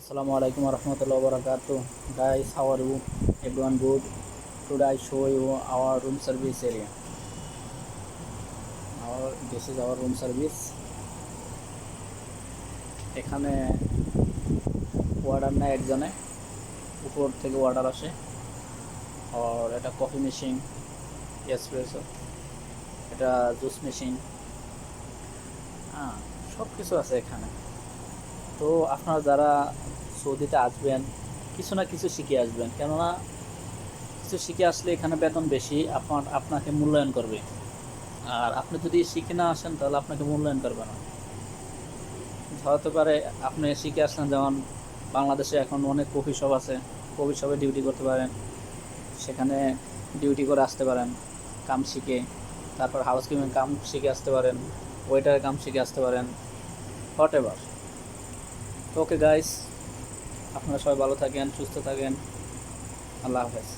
Assalamualaikum warahmatullahi wabarakatuh. Guys, how are you? Everyone good? Today I show you our room service area. This is our room service. এখানে order নেয় একজনে, উপর থেকে order আসে। আর এটা coffee machine, espresso, এটা juice machine, হ্যাঁ, সব কিছু আছে এখানে। তো আপনারা যারা সৌদিতে আসবেন, কিছু না কিছু শিখে আসবেন, কেননা কিছু শিখে আসলে এখানে বেতন বেশি, আপনাকে মূল্যায়ন করবে। আর আপনি যদি শিখে না আসেন তাহলে আপনাকে মূল্যায়ন করবে না। হতে পারে আপনি শিখে আসলেন, যেমন বাংলাদেশে এখন অনেক কফি শপ আছে, কফি শপে ডিউটি করতে পারেন, সেখানে ডিউটি করে আসতে পারেন কাম শিখে। তারপর হাউসকিপিং কাম শিখে আসতে পারেন, ওয়েটারের কাম শিখে আসতে পারেন, হোয়াট এভার। তো ওকে গাইস, আপনারা সবাই ভালো থাকেন, সুস্থ থাকেন। আল্লাহ হাফেজ।